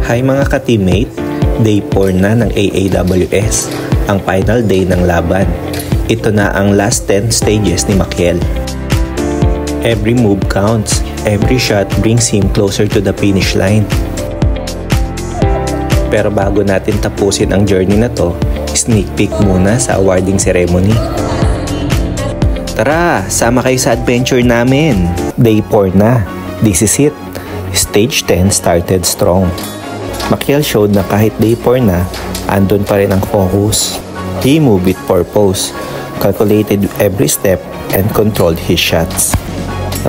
Hi mga ka-teammate, Day 4 na ng AAWS, ang final day ng laban. Ito na ang last 10 stages ni Makiel. Every move counts, every shot brings him closer to the finish line. Pero bago natin tapusin ang journey na to, sneak peek muna sa awarding ceremony. Tara, sama kayo sa adventure namin! Day 4 na, this is it. Stage 10 started strong. Makiel showed na kahit day 4 na, andun pa rin ang focus. He moved with purpose, calculated every step, and controlled his shots.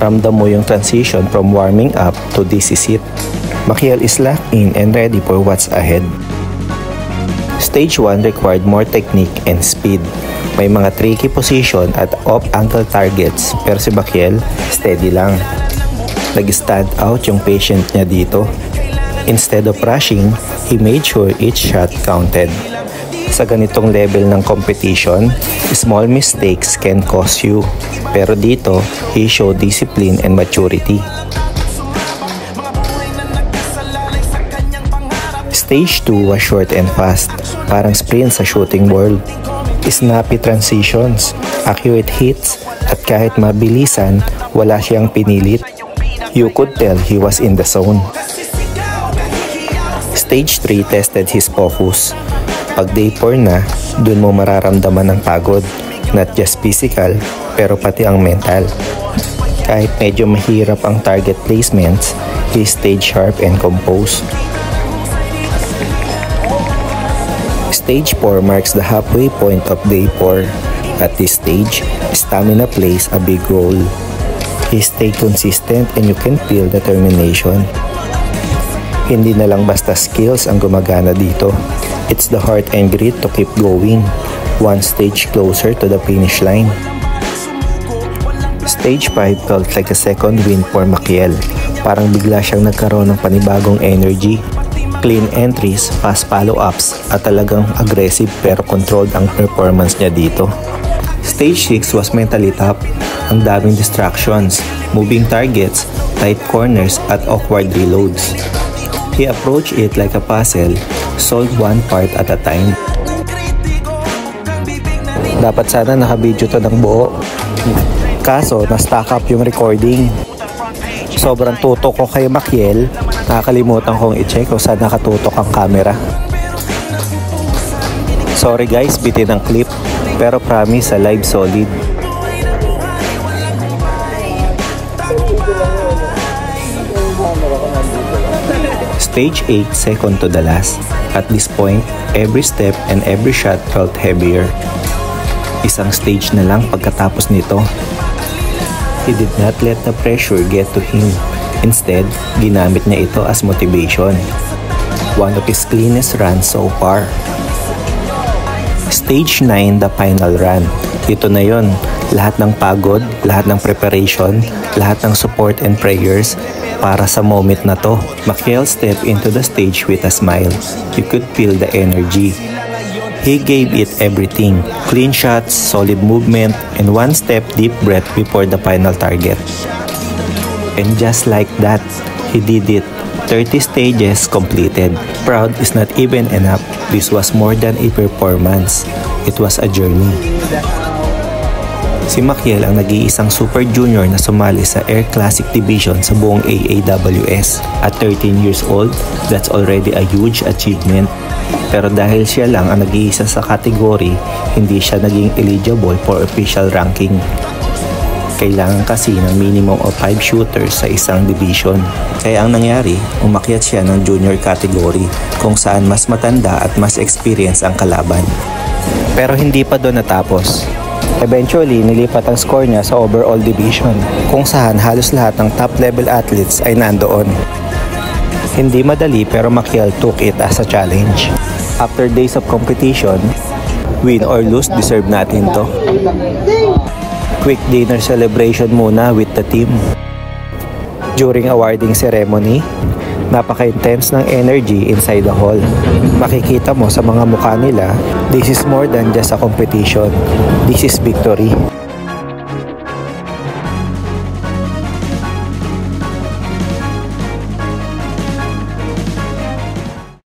Ramdam mo yung transition from warming up to this is it. Makiel is locked in and ready for what's ahead. Stage 1 required more technique and speed. May mga tricky position at off-angle targets, pero si Makiel, steady lang. Nag-stand out yung patient niya dito. Instead of rushing, he made sure each shot counted. Sa ganitong level ng competition, small mistakes can cost you. Pero dito, he showed discipline and maturity. Stage 2 was short and fast, parang sprint sa shooting world. Snappy transitions, accurate hits, at kahit mabilisan, wala siyang pinilit. You could tell he was in the zone. Stage 3 tested his focus. Pag day 4 na, dun mo mararamdaman ang pagod. Not just physical, pero pati ang mental. Kahit medyo mahirap ang target placements, he stayed sharp and composed. Stage 4 marks the halfway point of day 4. At this stage, stamina plays a big role. He stayed consistent and you can feel determination. Hindi na lang basta skills ang gumagana dito. It's the heart and grit to keep going, one stage closer to the finish line. Stage 5 felt like a second win for Makiel. Parang bigla siyang nagkaroon ng panibagong energy. Clean entries, fast follow-ups, at talagang aggressive pero controlled ang performance niya dito. Stage 6 was mentally tough. Ang daming distractions, moving targets, tight corners, at awkward reloads. He approached it like a puzzle, solved one part at a time. Dapat sana nakabidyo to ng buo. Kaso, na-stack up yung recording. Sobrang tutok ko kay Makiel, nakakalimutan kong i-check kung saan nakatutok ang camera. Sorry guys, bitin ang clip, pero promise sa live solid. Stage 8, second to the last. At this point, every step and every shot felt heavier. Isang stage na lang pagkatapos nito. He did not let the pressure get to him. Instead, ginamit niya ito as motivation. One of his cleanest runs so far. Stage 9, the final run. Ito na yon. Lahat ng pagod, lahat ng preparation, lahat ng support and prayers para sa moment na to. Makiel stepped into the stage with a smile. You could feel the energy. He gave it everything. Clean shots, solid movement, and one step deep breath before the final target. And just like that, he did it. 30 stages completed. Proud is not even enough. This was more than a performance. It was a journey. Si Makiel ang nag-iisang Super Junior na sumali sa Air Classic Division sa buong AAWS. At 13 years old, that's already a huge achievement. Pero dahil siya lang ang nag-iisa sa category, hindi siya naging eligible for official ranking. Kailangan kasi ng minimum of 5 shooters sa isang division. Kaya ang nangyari, umakyat siya ng junior category kung saan mas matanda at mas experience ang kalaban. Pero hindi pa doon natapos. Eventually, nilipat ang score niya sa overall division kung saan halos lahat ng top level athletes ay nandoon. Hindi madali pero Makiel took it as a challenge. After days of competition, win or lose, deserve natin to. Quick dinner celebration muna with the team. During awarding ceremony, napaka-intense ng energy inside the hall. Makikita mo sa mga mukha nila, this is more than just a competition. This is victory.